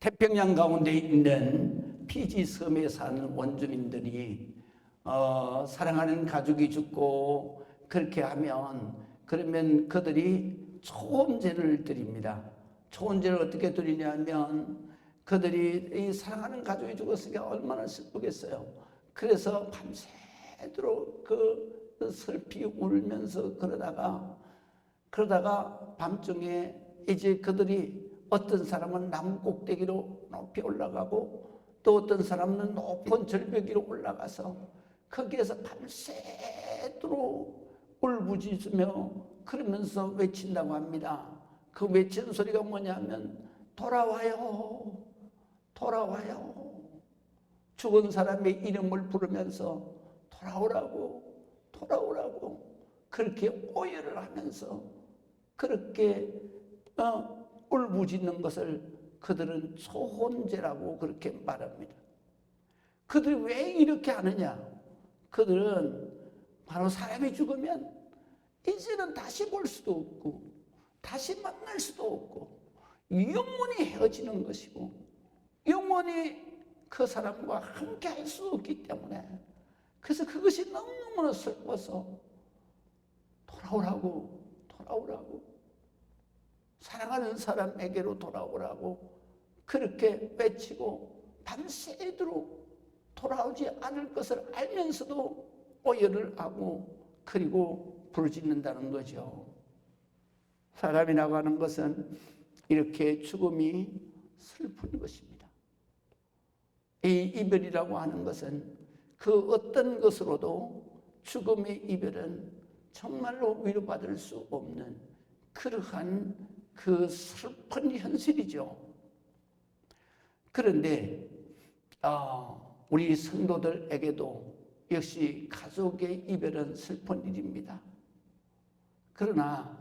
태평양 가운데 있는 피지 섬에 사는 원주민들이 사랑하는 가족이 죽고 그렇게 하면 그러면 그들이 초혼제를 드립니다. 초혼제를 어떻게 드리냐면 그들이 이 사랑하는 가족이 죽었으니까 얼마나 슬프겠어요. 그래서 밤새도록 그 슬피 울면서 그러다가 밤중에 이제 그들이 어떤 사람은 나무 꼭대기로 높이 올라가고 또 어떤 사람은 높은 절벽 위로 올라가서 거기에서 밤새도록 울부짖으며 그러면서 외친다고 합니다. 그 외치는 소리가 뭐냐면 돌아와요, 돌아와요. 죽은 사람의 이름을 부르면서 돌아오라고, 돌아오라고 그렇게 오열을 하면서 그렇게 울부짖는 것을 그들은 초혼제라고 그렇게 말합니다. 그들이 왜 이렇게 하느냐? 그들은 바로 사람이 죽으면 이제는 다시 볼 수도 없고 다시 만날 수도 없고 영원히 헤어지는 것이고 영원히 그 사람과 함께 할 수 없기 때문에 그래서 그것이 너무너무 슬퍼서 돌아오라고 사랑하는 사람에게로 돌아오라고 그렇게 외치고 밤새도록 돌아오지 않을 것을 알면서도 오열을 하고 그리고 부르짖는다는 거죠. 사람이라고 하는 것은 이렇게 죽음이 슬픈 것입니다. 이 이별이라고 하는 것은 그 어떤 것으로도 죽음의 이별은 정말로 위로받을 수 없는 그러한 그 슬픈 현실이죠. 그런데 우리 성도들에게도 역시 가족의 이별은 슬픈 일입니다. 그러나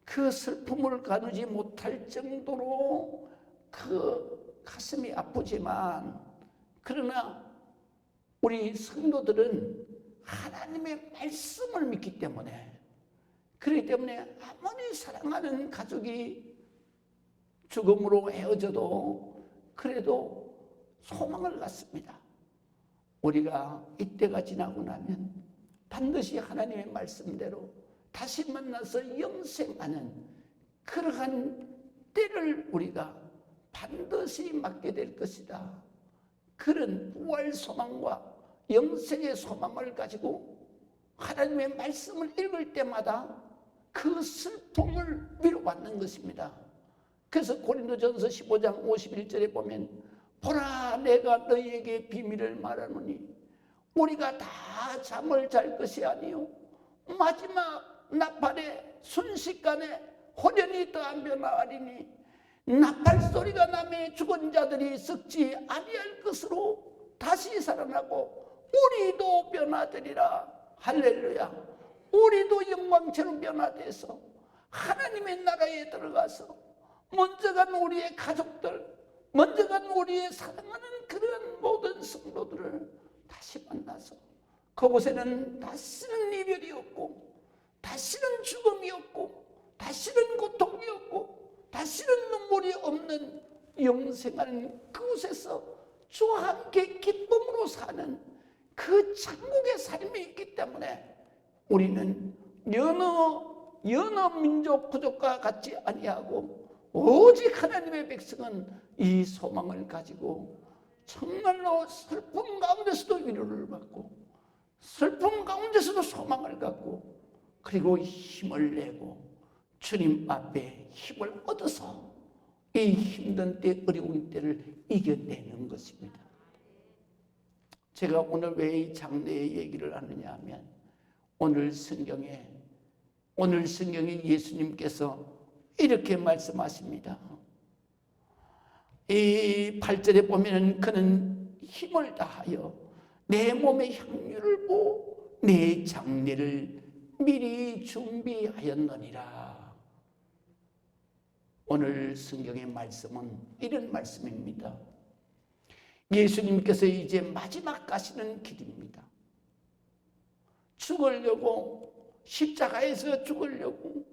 그 슬픔을 가누지 못할 정도로 그 가슴이 아프지만 그러나 우리 성도들은 하나님의 말씀을 믿기 때문에 그렇기 때문에 아무리 사랑하는 가족이 죽음으로 헤어져도 그래도 소망을 갖습니다. 우리가 이때가 지나고 나면 반드시 하나님의 말씀대로 다시 만나서 영생하는 그러한 때를 우리가 반드시 맞게 될 것이다. 그런 부활 소망과 영생의 소망을 가지고 하나님의 말씀을 읽을 때마다 그 슬픔을 위로받는 것입니다. 그래서 고린도전서 15장 51절에 보면 보라 내가 너희에게 비밀을 말하노니 우리가 다 잠을 잘 것이 아니요 마지막 나팔의 순식간에 호련히 더한 변화하리니 나팔 소리가 나매 죽은 자들이 썩지 아니할 것으로 다시 살아나고 우리도 변화되리라. 할렐루야. 우리도 영광처럼 변화돼서 하나님의 나라에 들어가서 먼저 간 우리의 가족들, 먼저 간 우리의 사랑하는 그런 모든 성도들을 다시 만나서 그곳에는 다시는 이별이 없고 다시는 죽음이 없고 다시는 고통이 없고 다시는 눈물이 없는 영생하는 그곳에서 주와 함께 기쁨으로 사는 그 천국의 삶이 있기 때문에 우리는 여러 민족 부족과 같지 아니하고 오직 하나님의 백성은 이 소망을 가지고 정말로 슬픔 가운데서도 위로를 받고 슬픔 가운데서도 소망을 갖고 그리고 힘을 내고 주님 앞에 힘을 얻어서 이 힘든 때 어려운 때를 이겨내는 것입니다. 제가 오늘 왜 이 장례의 얘기를 하느냐 하면 오늘 성경에 예수님께서 이렇게 말씀하십니다. 이 8절에 보면 그는 힘을 다하여 내 몸의 향유를 부어 내 장례를 미리 준비하였느니라. 오늘 성경의 말씀은 이런 말씀입니다. 예수님께서 이제 마지막 가시는 길입니다. 죽으려고 십자가에서 죽으려고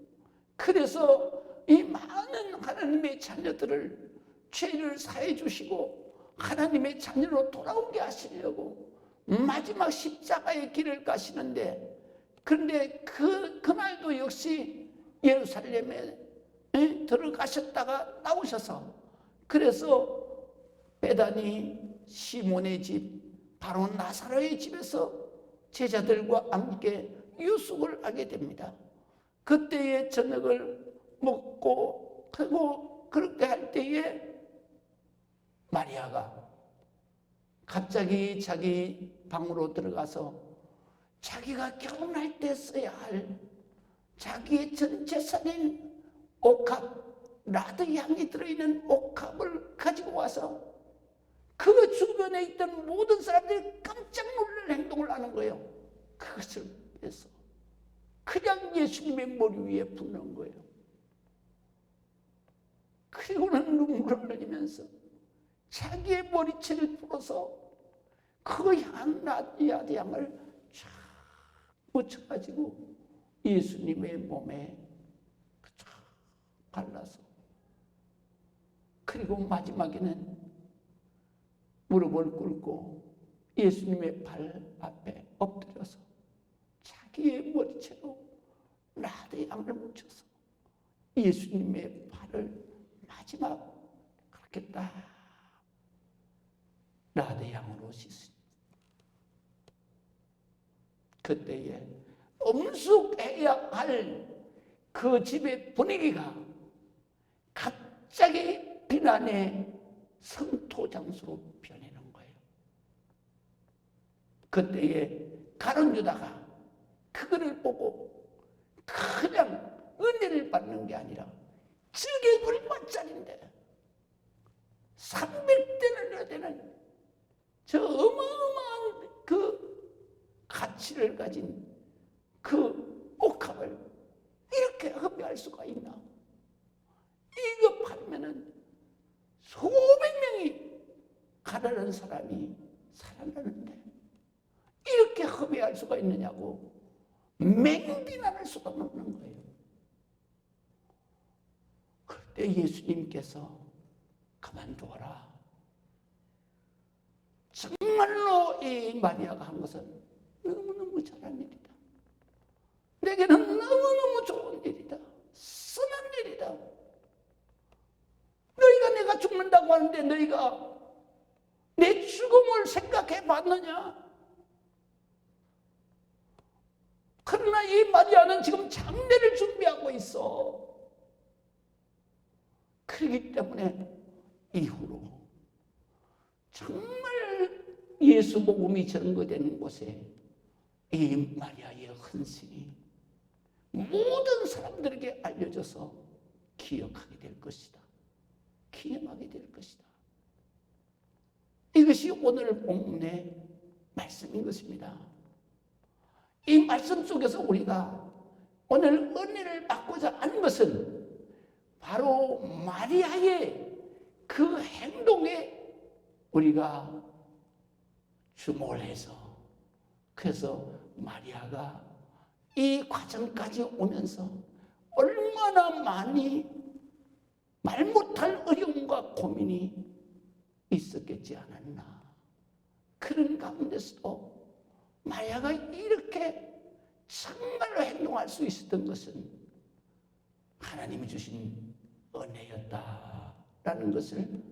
그래서 이 많은 하나님의 자녀들을 죄를 사해 주시고 하나님의 자녀로 돌아오게 하시려고 마지막 십자가의 길을 가시는데, 그런데 그날도 역시 예루살렘에 들어가셨다가 나오셔서, 그래서 베다니 시몬의 집, 바로 나사로의 집에서 제자들과 함께 유숙을 하게 됩니다. 그때의 저녁을 먹고, 그리고 그렇게 할 때에 마리아가 갑자기 자기 방으로 들어가서 자기가 결혼할 때 써야 할 자기의 전 재산인 옥합, 라드 향이 들어있는 옥합을 가지고 와서 그 주변에 있던 모든 사람들이 깜짝 놀랄 행동을 하는 거예요. 그것을 빼서 그냥 예수님의 머리 위에 붓는 거예요. 그리고는 눈물을 흘리면서 자기의 머리채를 풀어서 그 향, 라드 향을 쫙 묻혀가지고 예수님의 몸에 쫙 발라서, 그리고 마지막에는 무릎을 꿇고 예수님의 발 앞에 엎드려서 자기의 머리채로 라드 향을 묻혀서 예수님의 발을 마지막 그렇게 딱 라드 향으로 씻습니다. 그때에 엄숙해야 할 그 집의 분위기가 갑자기 비난의 성토 장소로 변하는 거예요. 그때에 가룟 유다가 그거를 보고 그냥 은혜를 받는 게 아니라, 저게 얼마짜린데 300대나 되는 저 어마어마한 그 가치를 가진 그 옥합을 이렇게 허비할 수가 있나? 이거 팔면은 수백 명이 가난한 사람이 살아나는데 이렇게 허비할 수가 있느냐고 맹비난할 수가 없는 거예요. 그때 예수님께서 그만두어라. 정말로 이 마리아가 한 것은 너무너무 잘한 일이다. 내게는 너무너무 좋은 일이다. 선한 일이다. 너희가 내가 죽는다고 하는데 너희가 내 죽음을 생각해 봤느냐? 그러나 이 마리아는 지금 장례를 준비하고 있어. 그렇기 때문에 이후로 정말 예수 복음이 전거되는 곳에 이 마리아의 헌신이 모든 사람들에게 알려져서 기억하게 될 것이다. 기념하게 될 것이다. 이것이 오늘 본문의 말씀인 것입니다. 이 말씀 속에서 우리가 오늘 은혜를 받고자 하는 것은 바로 마리아의 그 행동에 우리가 주목을 해서, 그래서 마리아가 이 과정까지 오면서 얼마나 많이 말 못할 어려움과 고민이 있었겠지 않았나. 그런 가운데서도 마리아가 이렇게 정말로 행동할 수 있었던 것은 하나님이 주신 은혜였다라는 것을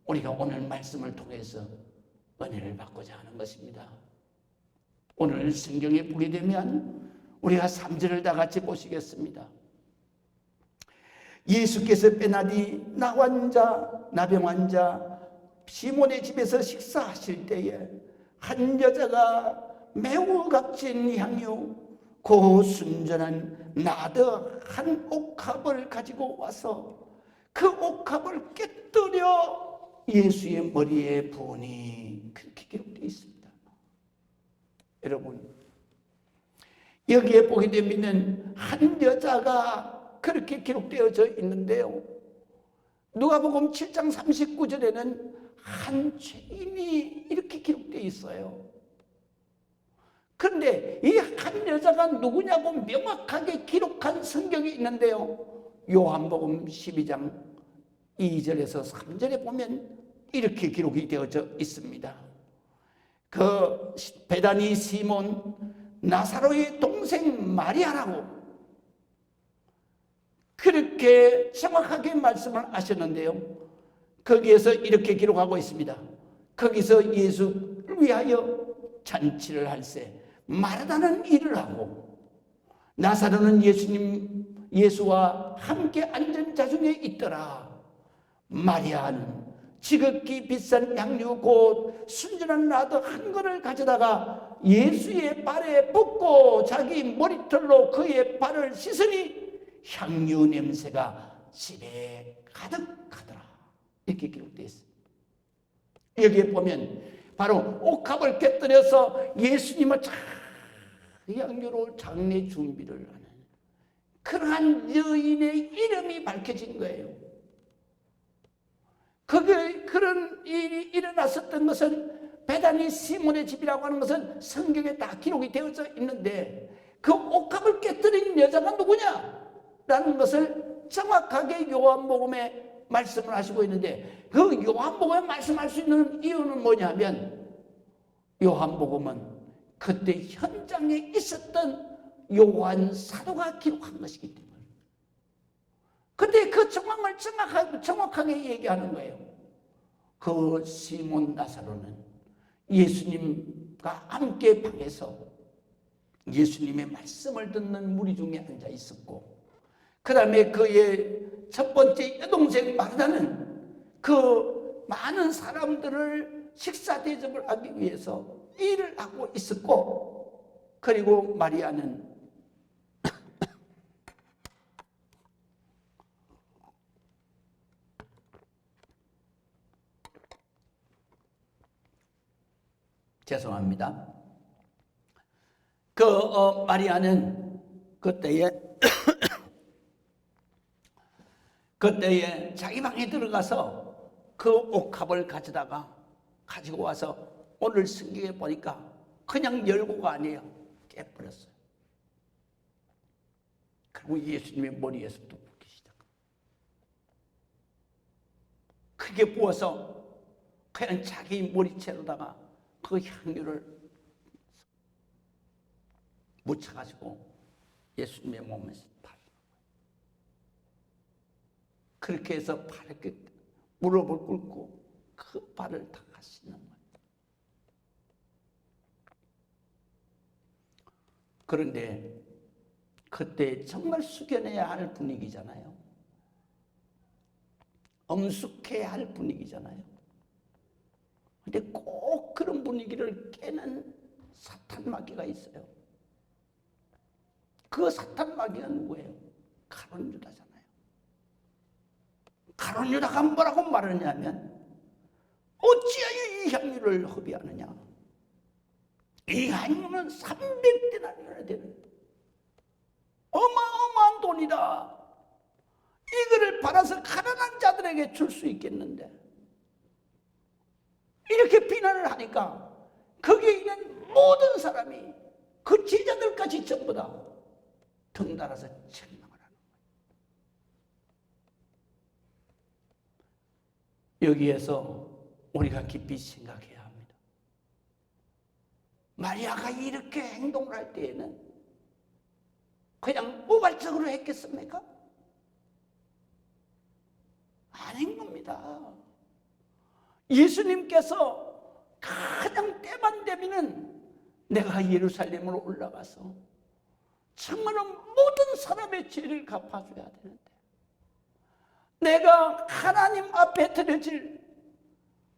우리가 오늘 말씀을 통해서 은혜를 받고자 하는 것입니다. 오늘 성경에 보게 되면 우리가 3절을 다 같이 보시겠습니다. 예수께서 베나디 나병 환자 시몬의 집에서 식사하실 때에 한 여자가 매우 값진 향유 고순전한 나드 한 옥합을 가지고 와서 그 옥합을 깨뜨려 예수의 머리에 부으니, 그렇게 기록되어 있습니다. 여러분, 여기에 보게 되면 한 여자가 그렇게 기록되어져 있는데요, 누가복음 7장 39절에는 한 죄인이 이렇게 기록되어 있어요. 그런데 이 한 여자가 누구냐고 명확하게 기록한 성경이 있는데요, 요한복음 12장 2절에서 3절에 보면 이렇게 기록이 되어져 있습니다. 그 베다니 시몬 나사로의 동생 마리아라고 그렇게 정확하게 말씀을 하셨는데요. 거기에서 이렇게 기록하고 있습니다. 거기서 예수를 위하여 잔치를 할세 마르다는 일을 하고 나사로는 예수와 함께 앉은 자중에 있더라. 마리아는 지극히 비싼 향유 곧 순전한 나드 한 그릇을 가져다가 예수의 발에 붓고 자기 머리털로 그의 발을 씻으니 향유 냄새가 집에 가득하더라. 이렇게 기록되어 있습니다. 여기에 보면 바로 옥합을 깨뜨려서 예수님을 향유로 장례 준비를 하는 그러한 여인의 이름이 밝혀진 거예요. 그런 일이 일어났었던 것은 베다니 시몬의 집이라고 하는 것은 성경에 다 기록이 되어져 있는데 그 옥합을 깨뜨린 여자가 누구냐? 라는 것을 정확하게 요한복음에 말씀을 하시고 있는데 그 요한복음에 말씀할 수 있는 이유는 뭐냐면 요한복음은 그때 현장에 있었던 요한 사도가 기록한 것이기 때문에 근데 그 정황을 정확하게 얘기하는 거예요. 그 시몬 나사로는 예수님과 함께 방에서 예수님의 말씀을 듣는 무리 중에 앉아 있었고 그 다음에 그의 첫 번째 여동생 마르다는 그 많은 사람들을 식사 대접을 하기 위해서 일을 하고 있었고 그리고 마리아는 죄송합니다. 마리아는 그때에 자기 방에 들어가서 그 옥합을 가지고 와서 오늘 성경에 보니까 그냥 열고가 아니에요. 깨버렸어요. 그리고 예수님의 머리에서부터 붓기 시작합니다. 크게 부어서 그냥 자기 머리채로다가 그 향유를 묻혀가지고 예수님의 몸에 바르는 거예요. 그렇게 해서 발에 무릎을 꿇고 그 발을 닦으시는 거예요. 그런데 그때 정말 숙연해야 할 분위기잖아요. 엄숙해야 할 분위기잖아요. 근데 꼭 그런 분위기를 깨는 사탄 마귀가 있어요. 그 사탄 마귀가 누구예요? 가룟 유다잖아요. 가룟 유다가 뭐라고 말하냐면 어찌하여 이 향유를 허비하느냐? 이 향유는 300데나리온이나 되는 어마어마한 돈이다. 이거를 팔아서 가난한 자들에게 줄 수 있겠는데 이렇게 비난을 하니까 거기에 있는 모든 사람이 그 제자들까지 전부 다 덩달아서 책망을 하는 거예요. 여기에서 우리가 깊이 생각해야 합니다. 마리아가 이렇게 행동을 할 때에는 그냥 우발적으로 했겠습니까? 아닌 겁니다. 예수님께서 가장 때만 되면은 내가 예루살렘으로 올라가서 정말로 모든 사람의 죄를 갚아줘야 되는데 내가 하나님 앞에 드려질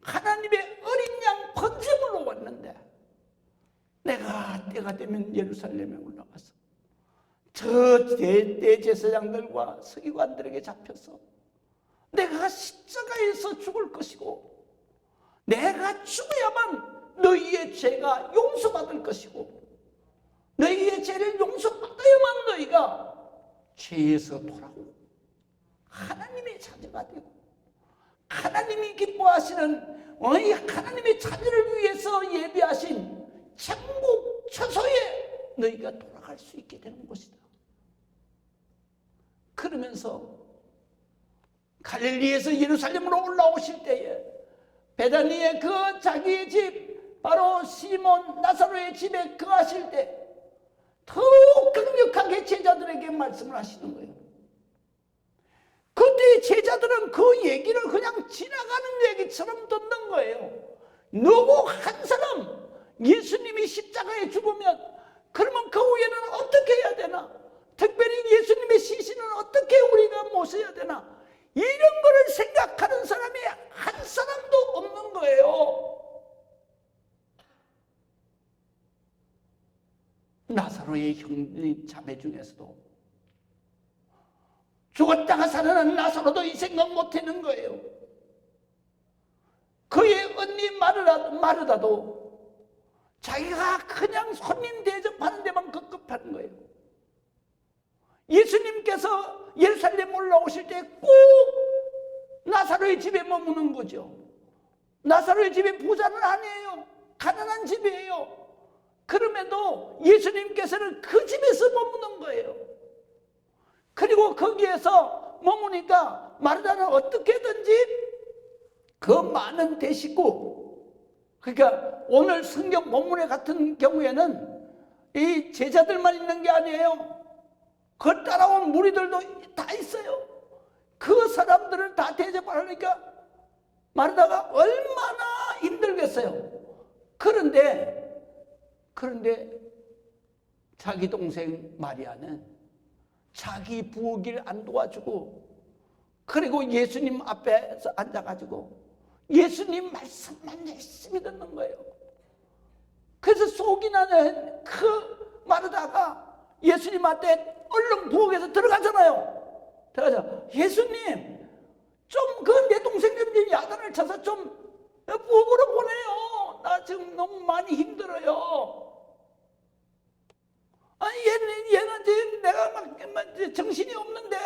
하나님의 어린 양 번제물로 왔는데 내가 때가 되면 예루살렘에 올라가서 저 대제사장들과 서기관들에게 잡혀서 내가 십자가에서 죽을 것이고 내가 죽어야만 너희의 죄가 용서받을 것이고 너희의 죄를 용서받아야만 너희가 죄에서 돌아오고 하나님의 자녀가 되고 하나님이 기뻐하시는 하나님의 자녀를 위해서 예비하신 천국 처소에 너희가 돌아갈 수 있게 되는 것이다. 그러면서 갈릴리에서 예루살렘으로 올라오실 때에 베다니의 그 자기의 집, 바로 시몬 나사로의 집에 거하실 때 더욱 강력하게 제자들에게 말씀을 하시는 거예요. 그때 제자들은 그 얘기를 그냥 지나가는 얘기처럼 듣는 거예요. 누구 한 사람 예수님이 십자가에 죽으면 그러면 그 후에는 어떻게 해야 되나? 특별히 예수님의 시신은 어떻게 우리가 모셔야 되나? 이런 거를 생각하는 사람이 한 사람도 없는 거예요. 나사로의 형제 자매 중에서도 죽었다가 살아난 나사로도 이 생각 못하는 거예요. 그의 언니 마르다도 자기가 그냥 손님 대접하는 데만 급급한 거예요. 예수님께서 예루살렘 올라오실 때 꼭 나사로의 집에 머무는 거죠. 나사로의 집에 부자는 아니에요. 가난한 집이에요. 그럼에도 예수님께서는 그 집에서 머무는 거예요. 그리고 거기에서 머무니까 마르다는 어떻게든지 그 많은 대식구, 그러니까 오늘 성경 본문에 같은 경우에는 이 제자들만 있는 게 아니에요. 그 따라온 무리들도 다 있어요. 그 사람들을 다 대접하니까 마르다가 얼마나 힘들겠어요. 그런데 자기 동생 마리아는 자기 부엌일 안 도와주고, 그리고 예수님 앞에서 앉아가지고 예수님 말씀만 열심히 듣는 거예요. 그래서 속이 나는 그 마르다가 예수님한테 얼른 부엌에서 들어가잖아요. 들어가자. 예수님, 좀 그 내 동생 좀 야단을 쳐서 좀 부엌으로 보내요. 나 지금 너무 많이 힘들어요. 아니 얘는 지금 내가 막 정신이 없는데,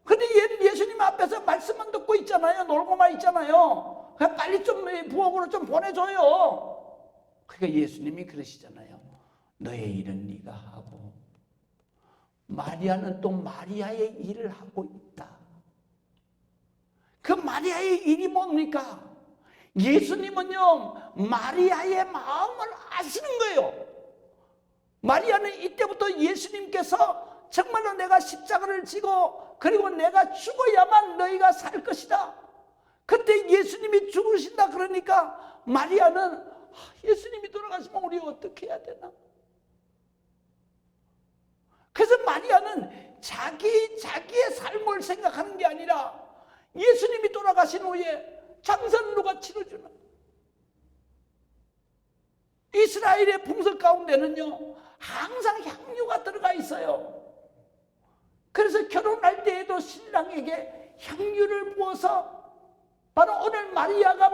근데 얘는 예수님 앞에서 말씀만 듣고 있잖아요. 놀고만 있잖아요. 그냥 빨리 좀 부엌으로 좀 보내줘요. 그러니까 예수님이 그러시잖아요. 너의 일은 네가 하고 마리아는 또 마리아의 일을 하고 있다. 그 마리아의 일이 뭡니까? 예수님은요 마리아의 마음을 아시는 거예요. 마리아는 이때부터 예수님께서 정말로 내가 십자가를 지고 그리고 내가 죽어야만 너희가 살 것이다. 그때 예수님이 죽으신다 그러니까 마리아는 예수님이 돌아가시면 우리 어떻게 해야 되나? 그래서 마리아는 자기의 삶을 생각하는 게 아니라 예수님이 돌아가신 후에 장사는 누가 치러주나? 이스라엘의 풍습 가운데는요 항상 향유가 들어가 있어요. 그래서 결혼할 때에도 신랑에게 향유를 부어서 바로 오늘 마리아가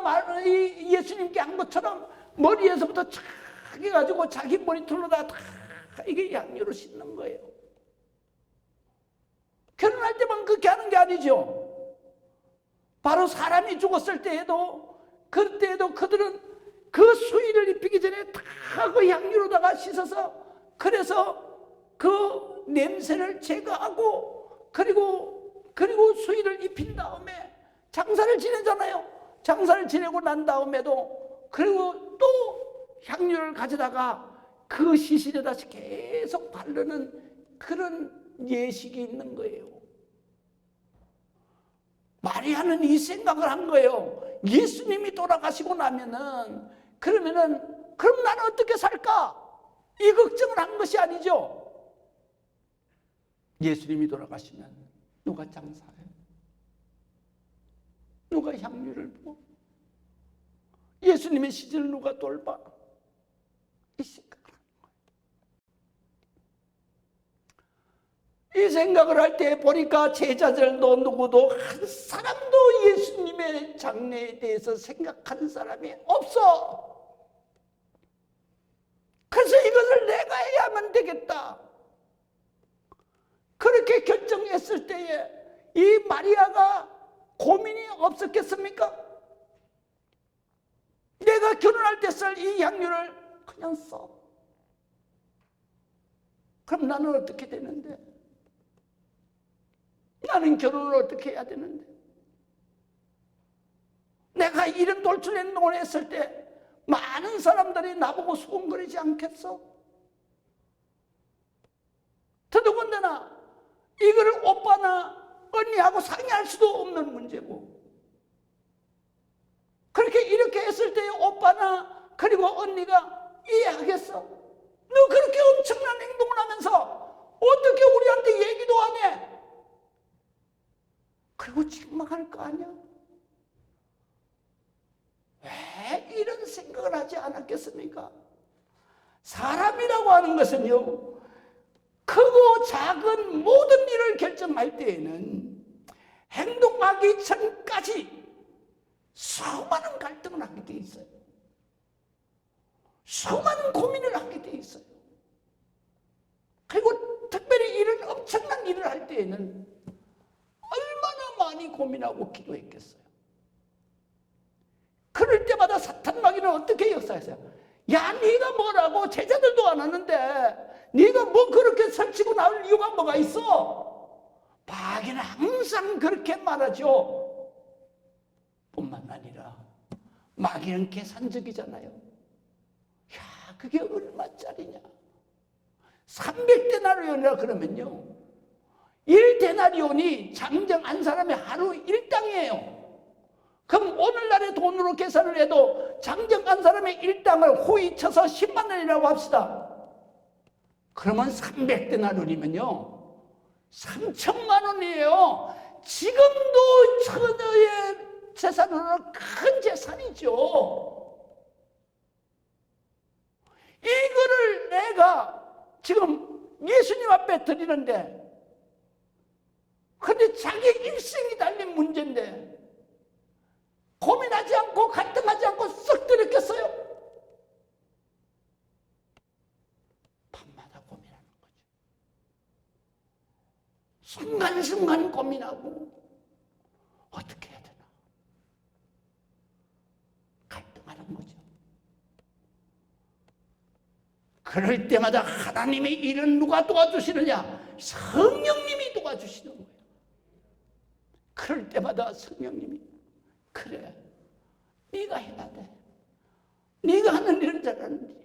예수님께 한 것처럼 머리에서부터 착 해가지고 자기 머리털로다 다 이게 향유를 씻는 거예요. 결혼할 때만 그렇게 하는 게 아니죠. 바로 사람이 죽었을 때에도 그때에도 그들은 그 수의를 입히기 전에 다 그 향유로다가 씻어서, 그래서 그 냄새를 제거하고 그리고 수의를 입힌 다음에 장사를 지내잖아요. 장사를 지내고 난 다음에도 그리고 또 향유를 가져다가 그 시신에 다시 계속 바르는 그런 예식이 있는 거예요. 마리아는 이 생각을 한 거예요. 예수님이 돌아가시고 나면은 그럼 나는 어떻게 살까? 이 걱정을 한 것이 아니죠. 예수님이 돌아가시면 누가 장사해? 누가 향유를 부어? 예수님의 시신을 누가 돌봐? 이 생각을 하는 거예요. 이 생각을 할 때 보니까 제자들도 누구도 한 사람도 예수님의 장례에 대해서 생각하는 사람이 없어. 그래서 이것을 내가 해야만 되겠다. 그렇게 결정했을 때에 이 마리아가 고민이 없었겠습니까? 내가 결혼할 때 쓸 이 향유를 그냥 써. 그럼 나는 어떻게 되는데? 나는 결혼을 어떻게 해야 되는데? 내가 이런 돌출 행동을 했을 때 많은 사람들이 나보고 수군거리지 않겠어? 더더군다나 이거를 오빠나 언니하고 상의할 수도 없는 문제고, 그렇게 이렇게 했을 때 오빠나 그리고 언니가 이해하겠어? 너 그렇게 엄청난 행동을 하면서 어떻게 우리한테 얘기도 안 해? 그리고 책망할 거 아니야? 왜 이런 생각을 하지 않았겠습니까? 사람이라고 하는 것은요, 크고 작은 모든 일을 결정할 때에는 행동하기 전까지 수많은 갈등을 하게 돼 있어요. 수많은 고민을 하게 돼 있어요. 그리고 특별히 이런 엄청난 일을 할 때에는 얼마나 많이 고민하고 기도했겠어요. 그럴 때마다 사탄 마귀는 어떻게 역사했어요? 야, 네가 뭐라고? 제자들도 안 하는데 네가 뭐 그렇게 설치고 나올 이유가 뭐가 있어? 마귀는 항상 그렇게 말하죠. 뿐만 아니라 마귀는 계산적이잖아요. 야, 그게 얼마짜리냐? 300데나리온이라 그러면요, 1데나리온이 장정한 사람의 하루 일당이에요. 그럼 오늘날의 돈으로 계산을 해도 장정한 사람의 일당을 호의 쳐서 10만 원이라고 합시다. 그러면 300데나리온이면요 3천만 원이에요. 지금도 처녀의 재산으로는 큰 재산이죠. 이거를 내가 지금 예수님 앞에 드리는데, 근데 자기 일생이 달린 문제인데 고민하지 않고 갈등하지 않고 썩 들였겠어요? 밤마다 고민하는 거죠. 순간순간 고민하고 어떻게 해야 되나 갈등하는 거죠. 그럴 때마다 하나님의 일은 누가 도와주시느냐? 성령님이 도와주시는 거예요. 그럴 때마다 성령님이, 그래, 네가 해야 돼. 네가 하는 일은 잘하는 일이야.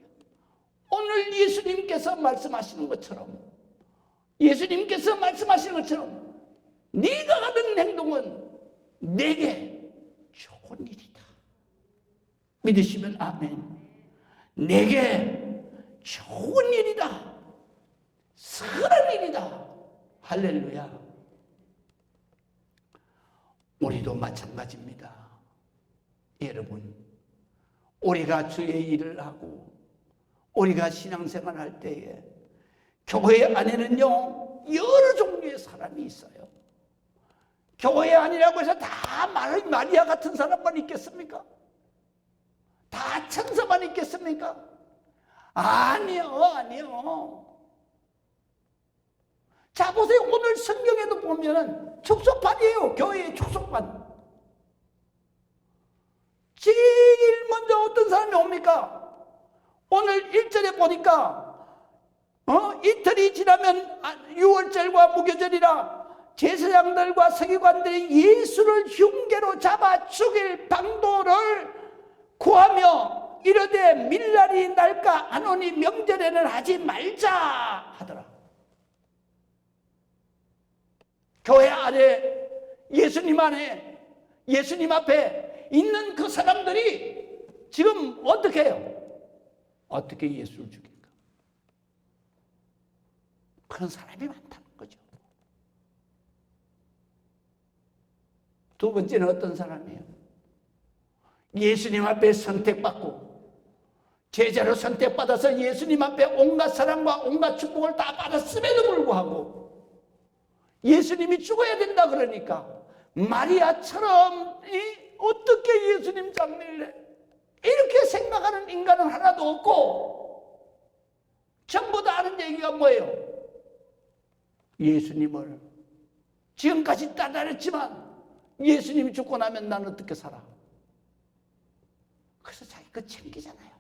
오늘 예수님께서 말씀하시는 것처럼, 예수님께서 말씀하시는 것처럼 네가 하는 행동은 내게 좋은 일이다. 믿으시면 아멘. 내게 좋은 일이다. 선한 일이다. 할렐루야. 우리도 마찬가지입니다. 여러분, 우리가 주의 일을 하고 우리가 신앙생활 할 때에 교회 안에는요 여러 종류의 사람이 있어요. 교회 아니라고 해서 다 마리아 같은 사람만 있겠습니까? 다 천사만 있겠습니까? 아니요. 자, 보세요. 오늘 성경에도 보면 축소판이에요. 교회의 축소판. 제일 먼저 어떤 사람이 옵니까? 오늘 1절에 보니까 이틀이 지나면 유월절과 무교절이라 제사장들과 서기관들이 예수를 흉계로 잡아 죽일 방도를 구하며 이르되 밀날이 날까 하노니 명절에는 하지 말자 하더라. 교회 안에, 예수님 안에, 예수님 앞에 있는 그 사람들이 지금 어떻게 해요? 어떻게 예수를 죽일까? 그런 사람이 많다는 거죠. 두 번째는 어떤 사람이에요? 예수님 앞에 선택받고 제자로 선택받아서 예수님 앞에 온갖 사랑과 온갖 축복을 다 받았음에도 불구하고 예수님이 죽어야 된다 그러니까 마리아처럼 어떻게 예수님 장례를 해? 이렇게 생각하는 인간은 하나도 없고 전부 다 아는 얘기가 뭐예요? 예수님을 지금까지 따라했지만 예수님이 죽고 나면 난 어떻게 살아? 그래서 자기 거 챙기잖아요.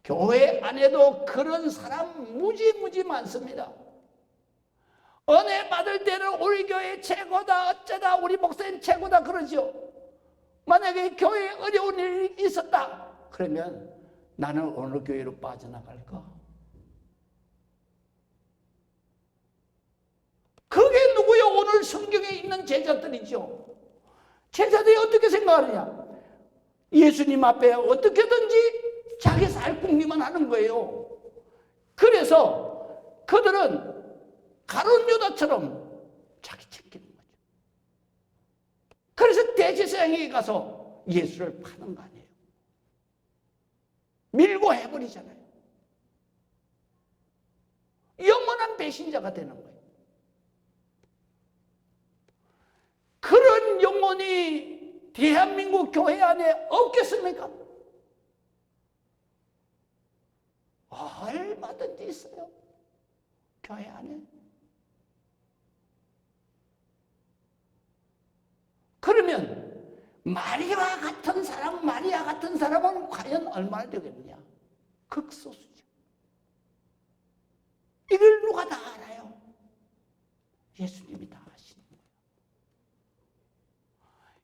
교회 안에도 그런 사람 무지 많습니다. 은혜 받을 때는 우리 교회 최고다, 어쩌다, 우리 목사님 최고다 그러죠. 만약에 교회에 어려운 일이 있었다 그러면 나는 어느 교회로 빠져나갈까? 그게 누구요? 오늘 성경에 있는 제자들이죠. 제자들이 어떻게 생각하느냐? 예수님 앞에 어떻게든지 자기 살 궁리만 하는 거예요. 그래서 그들은 가룟 유다처럼 자기 챙기는 거죠. 그래서 대제사장에게 가서 예수를 파는 거 아니에요. 밀고 해버리잖아요. 영원한 배신자가 되는 거예요. 그런 영혼이 대한민국 교회 안에 없겠습니까? 얼마든지 있어요. 교회 안에. 그러면 마리아 같은 사람은 과연 얼마나 되겠느냐? 극소수죠. 이걸 누가 다 알아요? 예수님이 다 아시는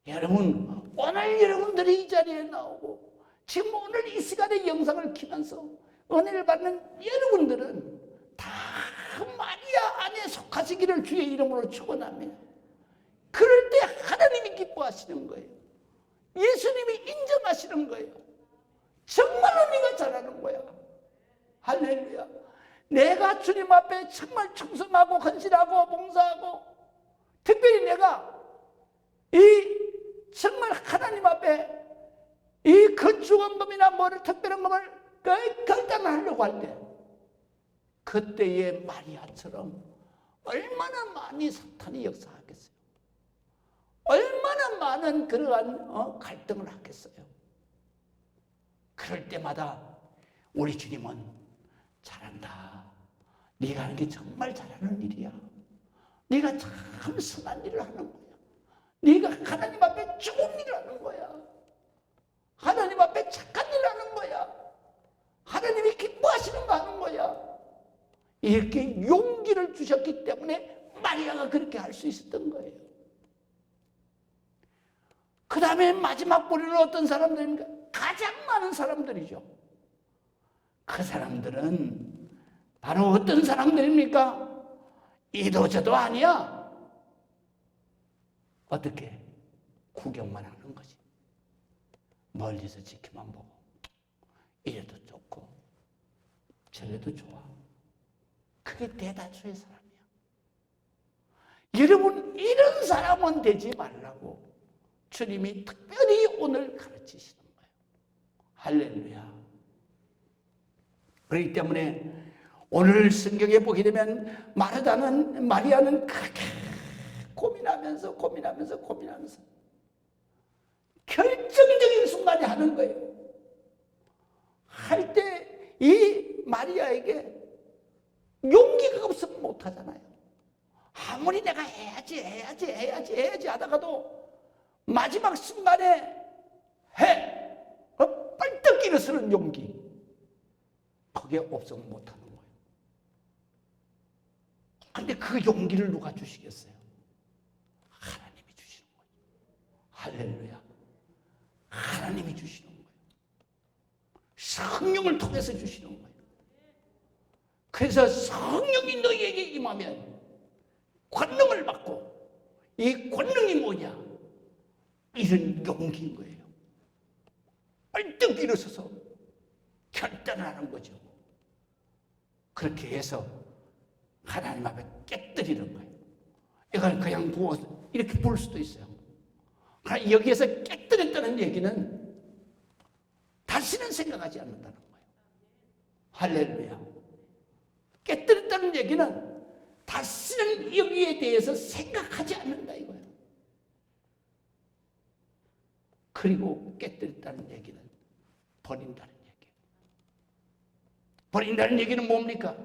거예요. 여러분, 오늘 여러분들이 이 자리에 나오고 지금 오늘 이 시간에 영상을 키면서 은혜를 받는 여러분들은 다 마리아 안에 속하시기를 주의 이름으로 축원합니다. 그럴 때 하나님이 기뻐하시는 거예요. 예수님이 인정하시는 거예요. 정말로 네가 잘하는 거야. 할렐루야. 내가 주님 앞에 정말 충성하고 헌신하고 봉사하고 특별히 내가 이 정말 하나님 앞에 이 건축원금이나 뭐를 특별한 것을 결단을 하려고 할 때 그때의 마리아처럼 얼마나 많이 사탄이 역사하겠어요. 얼마나 많은 그러한 갈등을 하겠어요. 그럴 때마다 우리 주님은 잘한다. 네가 하는 게 정말 잘하는 일이야. 네가 참 선한 일을 하는 거야. 네가 하나님 앞에 좋은 일을 하는 거야. 하나님 앞에 착한 일을 하는 거야. 하나님이 기뻐하시는 거 하는 거야. 이렇게 용기를 주셨기 때문에 마리아가 그렇게 할 수 있었던 거예요. 그 다음에 마지막 뿌리는 어떤 사람들입니까? 가장 많은 사람들이죠. 그 사람들은 바로 어떤 사람들입니까? 이도저도 아니야. 어떻게? 구경만 하는 거지. 멀리서 지켜만 보고 이래도 좋고 저래도 좋아. 그게 대다수의 사람이야. 여러분, 이런 사람은 되지 말라고 주님이 특별히 오늘 가르치시는 거예요. 할렐루야. 그렇기 때문에 오늘 성경에 보게 되면 마리아는 그렇게 고민하면서 결정적인 순간에 하는 거예요. 할 때 이 마리아에게 용기가 없으면 못하잖아요. 아무리 내가 해야지 하다가도 마지막 순간에 뻘떡 일어서는 용기, 그게 없으면 못하는 거예요. 그런데 그 용기를 누가 주시겠어요? 하나님이 주시는 거예요. 할렐루야. 하나님이 주시는 거예요. 성령을 통해서 주시는 거예요. 그래서 성령이 너희에게 임하면 권능을 받고, 이 권능이 뭐냐? 이런 용기인 거예요. 벌떡 일어서서 결단을 하는 거죠. 그렇게 해서 하나님 앞에 깨뜨리는 거예요. 이걸 그냥 부어서 이렇게 부을 수도 있어요. 그러나 여기에서 깨뜨렸다는 얘기는 다시는 생각하지 않는다는 거예요. 할렐루야. 깨뜨렸다는 얘기는 다시는 여기에 대해서 생각하지 않는다 이거예요. 그리고 깨뜨렸다는 얘기는 버린다는 얘기예요. 버린다는 얘기는 뭡니까?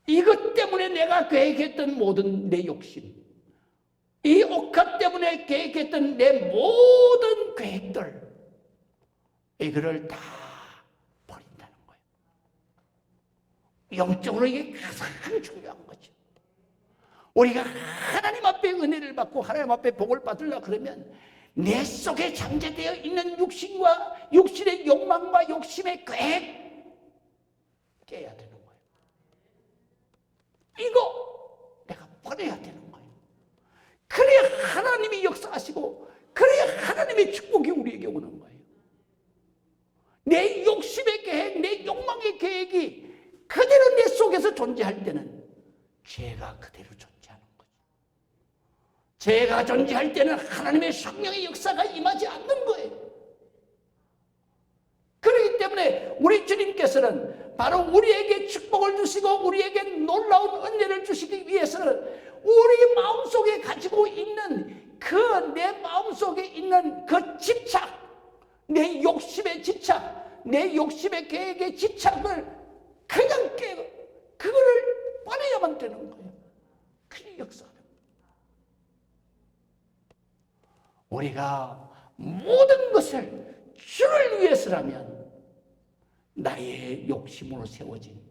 이것 때문에 내가 계획했던 모든 내 욕심, 이 옥합 때문에 계획했던 내 모든 계획들, 이거를 다 버린다는 거예요. 영적으로 이게 가장 중요한 거죠. 우리가 하나님 앞에 은혜를 받고 하나님 앞에 복을 받으려 그러면 내 속에 잠재되어 있는 육신과 육신의 욕망과 욕심의 계획 깨야 되는 거예요. 이거 내가 버려야 되는 거예요. 그래야 하나님이 역사하시고 그래야 하나님의 축복이 우리에게 오는 거예요. 내 욕심의 계획, 내 욕망의 계획이 그대로 내 속에서 존재할 때는 죄가 그대로 존재하는 거죠. 죄가 존재할 때는 하나님의 성령의 역사가 임하지 않는 거예요. 그렇기 때문에 우리 주님께서는 바로 우리에게 축복을 주시고 우리에게 놀라운 은혜를 주시기 위해서는 우리 마음속에 가지고 있는 내 마음속에 있는 그 집착, 내 욕심의 집착, 내 욕심의 계획의 집착을 그냥 그거를 버려야만 되는 거예요. 그게 역사는. 우리가 모든 것을 주를 위해서라면 나의 욕심으로 세워진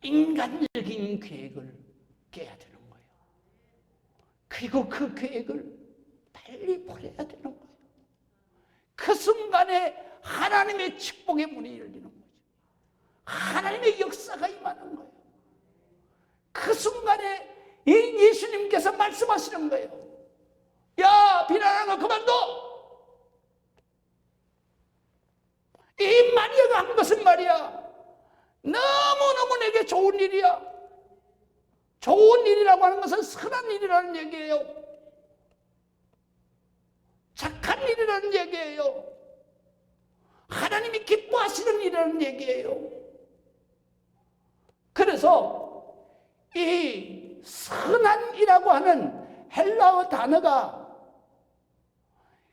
인간적인 계획을 깨야 되는 거예요. 그리고 그 계획을 빨리 버려야 되는 거예요. 그 순간에 하나님의 축복의 문이 열리는 거죠. 하나님의 역사가 임하는 거예요. 그 순간에 이 예수님께서 말씀하시는 거예요. 야, 비난하는 거 그만둬. 이 마리아가 한 것은 말이야, 너무너무 내게 좋은 일이야. 좋은 일이라고 하는 것은 선한 일이라는 얘기예요. 착한 일이라는 얘기예요. 하나님이 기뻐하시는 일이라는 얘기예요. 그래서 이 선한이라고 하는 헬라어 단어가,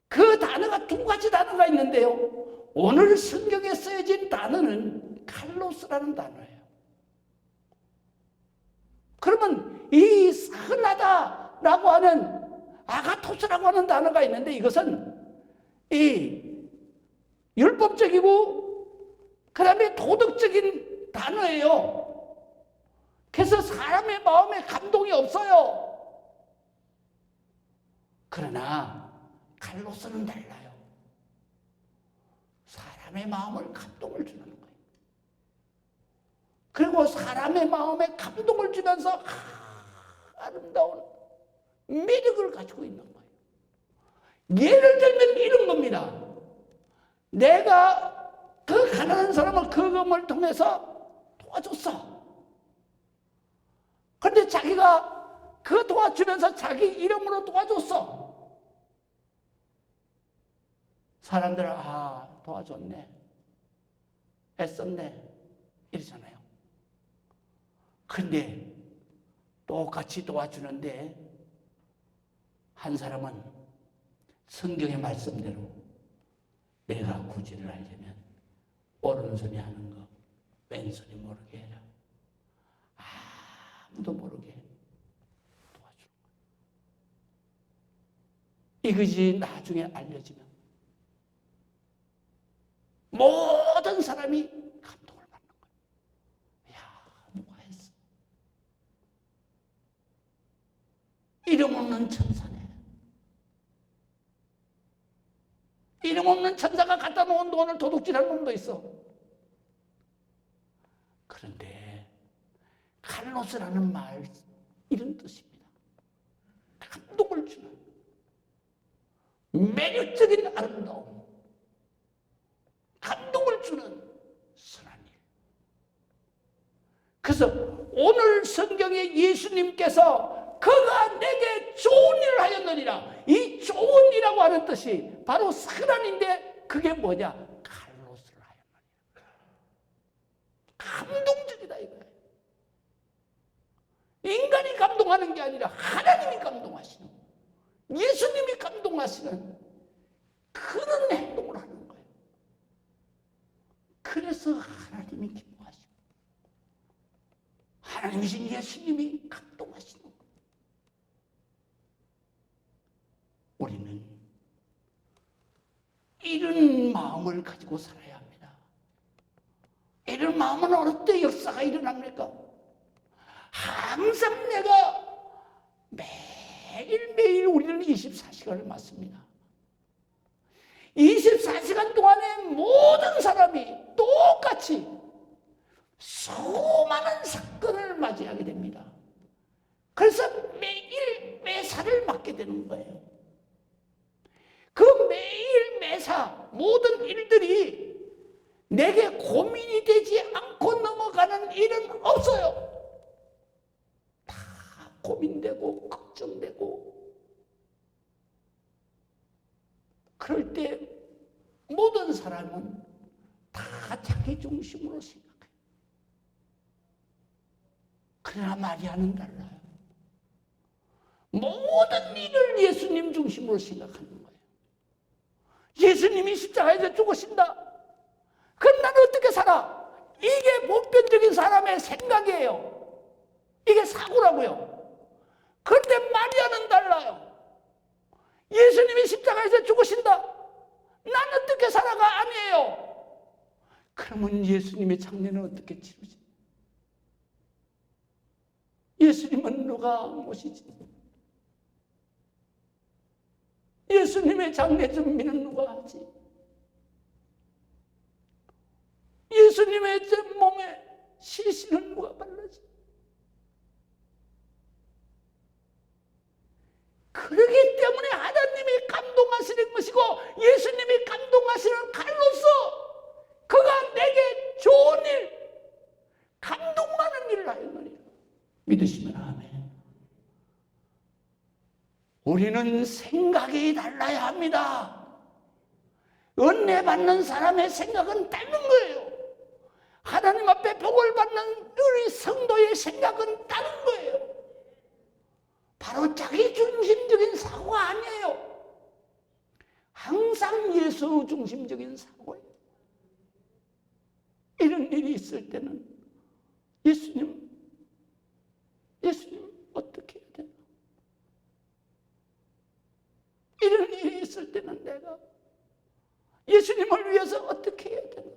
그 단어가 두 가지 단어가 있는데요, 오늘 성경에 쓰여진 단어는 칼로스라는 단어예요. 그러면 이 선하다라고 하는 아가토스라고 하는 단어가 있는데, 이것은 이 율법적이고 그 다음에 도덕적인 단어예요. 그래서 사람의 마음에 감동이 없어요. 그러나 칼로스는 달라요. 사람의 마음을 감동을 주는 거예요. 그리고 사람의 마음에 감동을 주면서 아름다운 매력을 가지고 있는 거예요. 예를 들면 이런 겁니다. 내가 그 가난한 사람을 그금을 통해서 도와줬어. 그런데 자기가 그 도와주면서 자기 이름으로 도와줬어. 사람들은 도와줬네, 애썼네 이러잖아요. 근데 똑같이 도와주는데 한 사람은 성경의 말씀대로 내가 구제를 하려면 오른손이 하는 거 왼손이 모르게 해라. 아무도 모르게 도와주는 거예요. 이것이 나중에 알려지면 모든 사람이 감동을 받는 거예요. 야, 누가 했어? 이름 없는 천사네. 이름 없는 천사가 갖다 놓은 돈을 도둑질하는 놈도 있어. 그런데 칼로스라는 말, 이런 뜻입니다. 감동을 주는 매력적인 아름다움, 감동을 주는 선한 일. 그래서 오늘 성경에 예수님께서 그가 내게 좋은 일을 하였느니라, 이 좋은 일이라고 하는 뜻이 바로 선한인데 그게 뭐냐? 칼로스를 하였느니라. 감동적이다 이거예요. 인간이 감동하는 게 아니라 하나님이 감동하시는, 예수님이 감동하시는 그런 행동을 하는 거예요. 그래서 하나님이 기뻐하시고 하나님이신 예수님이 감동하시는 거예요. 우리는 이런 마음을 가지고 살아야 합니다. 이런 마음은 어느 때 역사가 일어납니까? 항상 내가 매일매일 우리는 24시간을 맞습니다. 24시간 동안에 모든 사람이 똑같이 수많은 사건을 맞이하게 됩니다. 그래서 매일 매사를 맞게 되는 거예요. 그 매일 매사 모든 일들이 내게 고민이 되지 않고 넘어가는 일은 없어요. 다 고민되고 걱정되고. 그럴 때 모든 사람은 다 자기 중심으로 생각해요. 그러나 마리아는 달라요. 모든 일을 예수님 중심으로 생각하는 거예요. 예수님이 십자가에서 죽으신다. 그럼 나는 어떻게 살아? 이게 보편적인 사람의 생각이에요. 이게 사고라고요. 그런데 마리아는 달라요. 예수님이 십자가에서 죽으신다. 난 어떻게 살아가? 아니에요. 그러면 예수님의 장례는 어떻게 치르지? 예수님은 누가 모시지? 예수님의 장례 준비는 누가 하지? 예수님의 몸에 시신은 누가 발라지? 그러기 때문에 하나님이 감동하시는 것이고 예수님이 감동하시는 칼로서 그가 내게 좋은 일, 감동하는 일을 하였느니라. 믿으시면 아멘. 우리는 생각이 달라야 합니다. 은혜 받는 사람의 생각은 다른 거예요. 하나님 앞에 복을 받는 우리 성도의 생각은 다른 거예요. 바로 자기 중심적인 사고가 아니에요. 항상 예수 중심적인 사고예요. 이런 일이 있을 때는 예수님 어떻게 해야 되나? 이런 일이 있을 때는 내가 예수님을 위해서 어떻게 해야 되나?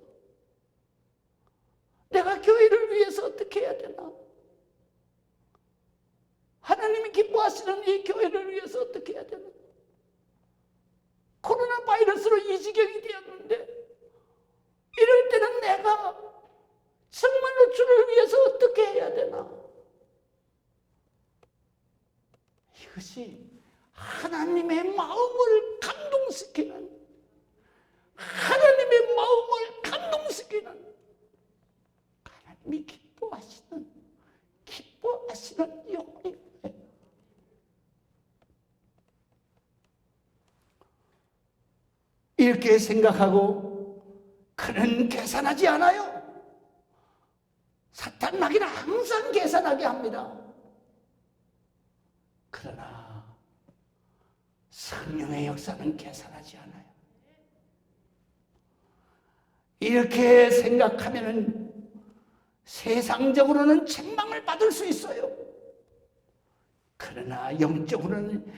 내가 교회를 위해서 어떻게 해야 되나? 하나님이 기뻐하시는 이 교회를 위해서 어떻게 해야 되나? 코로나 바이러스로 이 지경이 되었는데 이럴 때는 내가 정말로 주를 위해서 어떻게 해야 되나? 이것이 하나님의 마음을 감동시키는, 하나님의 마음을 감동시키는, 하나님이 기뻐하시는 영혼이 이렇게 생각하고 그는 계산하지 않아요. 사탄 마귀는 항상 계산하게 합니다. 그러나 성령의 역사는 계산하지 않아요. 이렇게 생각하면은 세상적으로는 책망을 받을 수 있어요. 그러나 영적으로는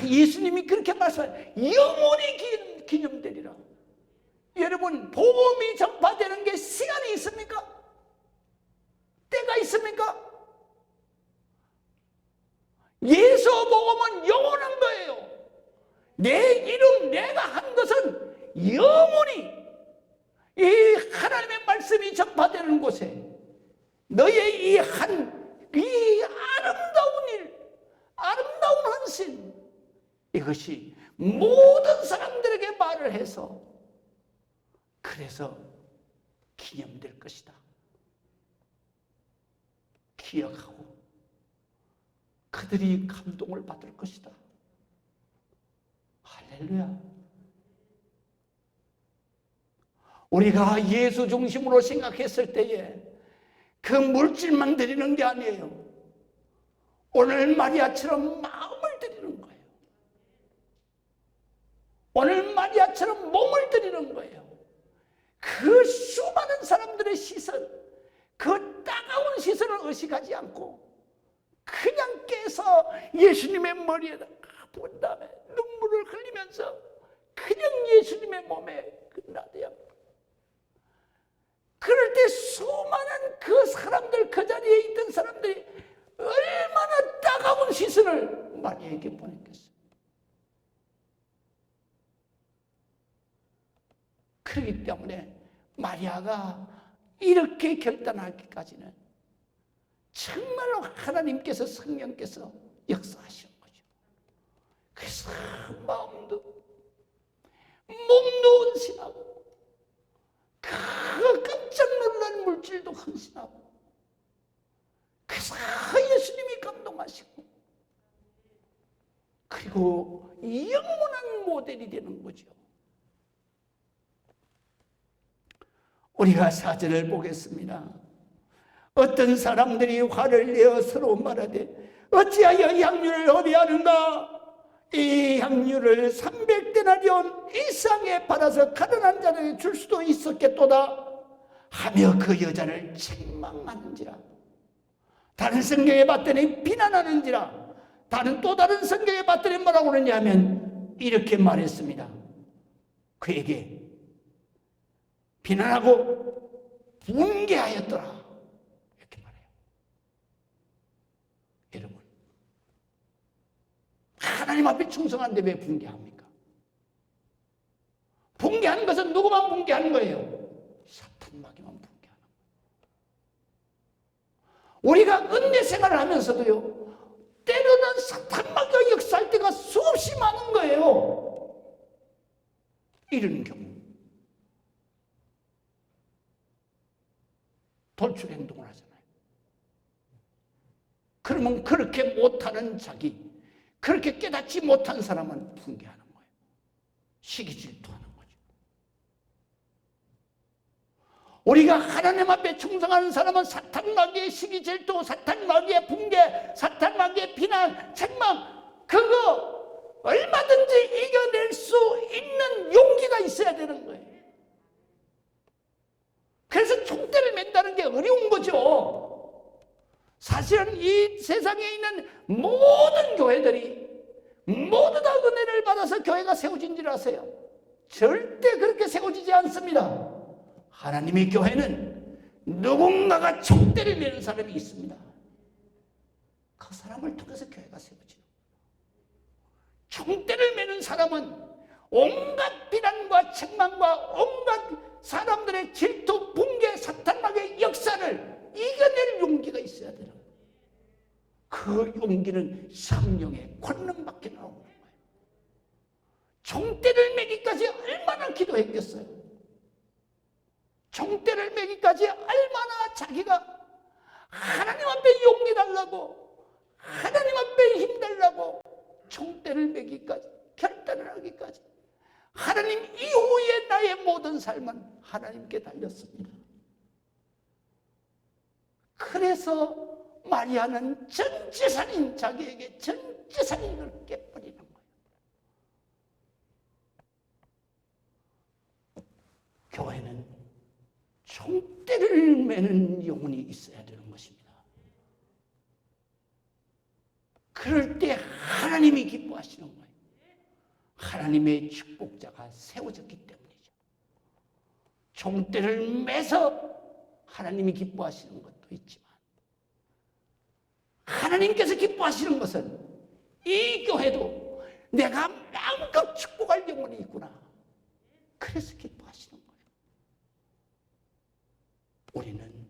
예수님이 그렇게 말씀하세요. 영원히 기념되리라. 여러분, 복음이 전파되는 게 시간이 있습니까? 때가 있습니까? 예수 복음은 영원한 거예요. 내 이름 내가 한 것은 영원히 이 하나님의 말씀이 전파되는 곳에 너의 이 아름다운 일, 아름다운 헌신, 이것이 모든 사람들에게 말을 해서 그래서 기념될 것이다. 기억하고 그들이 감동을 받을 것이다. 할렐루야. 우리가 예수 중심으로 생각했을 때에 그 물질만 드리는 게 아니에요. 오늘 마리아처럼 마음을 드리는 거예요. 오늘 마리아처럼 몸을 드리는 거예요. 그 수많은 사람들의 시선, 그 따가운 시선을 의식하지 않고 그냥 깨서 예수님의 머리에다 본 다음에 눈물을 흘리면서 그냥 예수님의 몸에 나대야. 그럴 때 수많은 그 사람들, 그 자리에 있던 사람들이 얼마나 따가운 시선을 마리아에게 보냈겠어요. 그렇기 때문에 마리아가 이렇게 결단하기까지는 정말로 하나님께서, 성령께서 역사하시는 거죠. 그래서 몸도 헌신하고 그 깜짝 놀란 물질도 헌신하고, 그래서 예수님이 감동하시고, 그리고 영원한 모델이 되는 거죠. 우리가 사절을 보겠습니다. 어떤 사람들이 화를 내어 서로 말하되 어찌하여 향유를 허비하는가? 이 향유를 300데나리온 이상에 팔아서 가난한 자들에게 줄 수도 있었겠도다 하며 그 여자를 책망하는지라. 다른 성경에 봤더니 비난하는지라. 또 다른 성경에 봤더니 뭐라고 그러냐 하면 이렇게 말했습니다. 그에게 비난하고 분개하였더라, 이렇게 말해요. 여러분, 하나님 앞에 충성한데 왜 분개합니까? 분개하는 것은 누구만 분개하는 거예요? 사탄 마귀만 분개하는 거예요. 우리가 은혜 생활을 하면서도요, 때로는 사탄 마귀가 역사할 때가 수없이 많은 거예요. 이런 경우 돌출 행동을 하잖아요. 그러면 그렇게 못하는 자기, 그렇게 깨닫지 못한 사람은 분개하는 거예요. 시기 질투하는 거죠. 우리가 하나님 앞에 충성하는 사람은 사탄 마귀의 시기 질투, 사탄 마귀의 분개, 사탄 마귀의 비난, 책망, 그거 얼마든지 이겨낼 수 있는 용기가 있어야 되는 거예요. 그래서 총대를 맨다는 게 어려운 거죠. 사실은 이 세상에 있는 모든 교회들이 모두 다 은혜를 받아서 교회가 세워진 줄 아세요? 절대 그렇게 세워지지 않습니다. 하나님의 교회는 누군가가 총대를 메는 사람이 있습니다. 그 사람을 통해서 교회가 세워지죠. 총대를 메는 사람은 온갖 비난과 책망과 온갖 사람들의 질투, 분개, 사탄마귀의 역사를 이겨낼 용기가 있어야 되는 거예요. 그 용기는 성령의 권능밖에 나오는 거예요. 총대를 매기까지 얼마나 기도했겠어요? 총대를 매기까지 얼마나 자기가 하나님 앞에 용기 달라고, 하나님 앞에 힘 달라고 총대를 매기까지, 결단을 하기까지, 하나님 이후에 나의 모든 삶은 하나님께 달렸습니다. 그래서 마리아는 전 재산인, 자기에게 전 재산인을 깨버리는 거예요. 교회는 총대를 매는 영혼이 있어야 되는 것입니다. 그럴 때 하나님이 기뻐하시는 거예요. 하나님의 축복자가 세워졌기 때문이죠. 총대를 매서 하나님이 기뻐하시는 것도 있지만, 하나님께서 기뻐하시는 것은 이 교회도 내가 마음껏 축복할 영혼이 있구나, 그래서 기뻐하시는 거예요. 우리는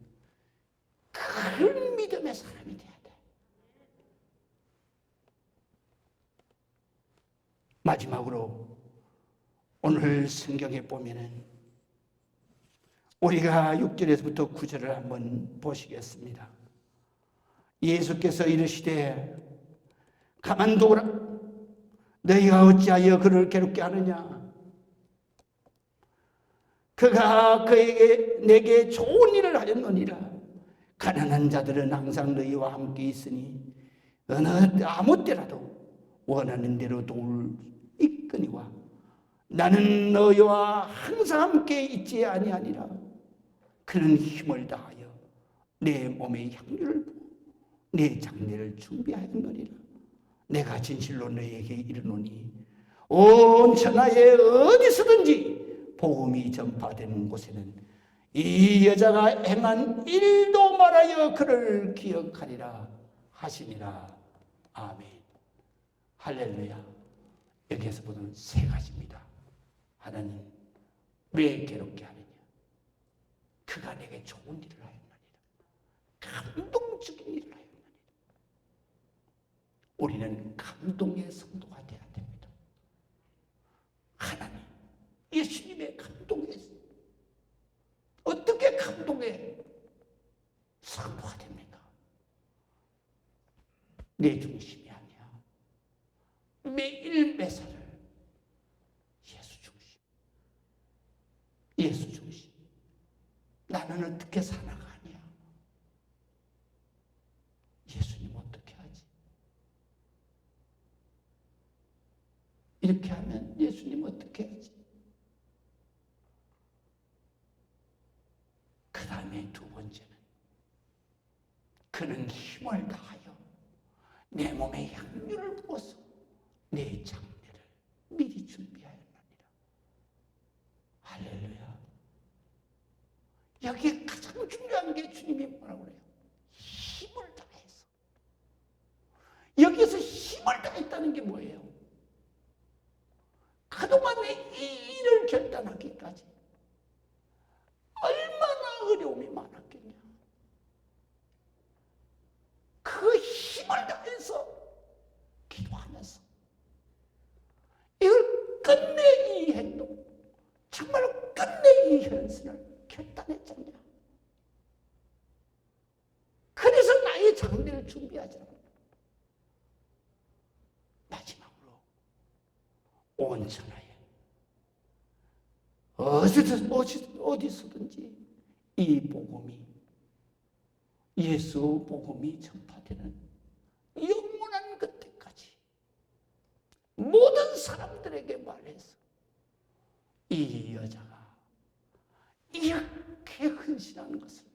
그런 믿음의 사람이 돼야 돼. 마지막으로 오늘 성경에 보면은 우리가 6절에서부터 9절을 한번 보시겠습니다. 예수께서 이르시되 가만두라, 너희가 어찌하여 그를 괴롭게 하느냐? 그가 그에게 내게 좋은 일을 하였느니라. 가난한 자들은 항상 너희와 함께 있으니 아무 때라도 원하는 대로 도울 있거니와 나는 너희와 항상 함께 있지 아니하니라. 그는 힘을 다하여 내 몸에 향유를 부어 내 장례를 준비하였느니라. 내가 진실로 너희에게 이르노니 온 천하에 어디서든지 복음이 전파되는 곳에는 이 여자가 행한 일도 말하여 그를 기억하리라 하시니라. 아멘. 할렐루야. 여기에서 보는 세 가지입니다. 하나님, 왜 괴롭게 하느냐? 그가 내게 좋은 일을 하였나니라. 감동적인 일을 하였나니라. 우리는 감동의 성도가 되어야 됩니다. 하나님, 예수님의 감동에 어떻게 감동의 성도가 됩니까? 내 중심이 아니야. 매일 매사를 예수 중심. 예수 중심. 나는 어떻게 살아가 아니야. 예수님 어떻게 하지? 이렇게 하면 예수님 어떻게 하지? 그 다음에 두 번째는 그는 힘을 다하여 내 몸에 향유를 부어서 내 장례를 미리 준비하였느니라. 할렐루야. 여기에 가장 중요한 게 주님이 뭐라고 그래요? 힘을 다해서. 여기서 힘을 다했다는 게 뭐예요? 그동안의 이 일을 결단하기까지 얼마나 어려움이 많았겠냐. 그 힘을 다해서 기도하면서 이걸 끝내 이 행동, 정말로 끝내 이 현실을 결단했잖냐. 그래서 나의 장례를 준비하자고. 마지막으로 온 천하에 어디서든지 이 복음이, 예수 복음이 전파되는 영원한 그때까지 모든 사람들에게 말해서 이 여자가 이렇게 헌신하는 것을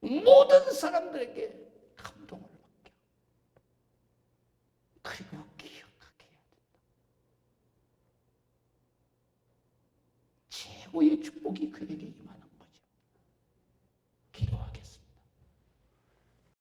모든 사람들에게 감동을 받게 그리고 기억하게 해야 된다. 최고의 축복이 그에게 임하는 거예요.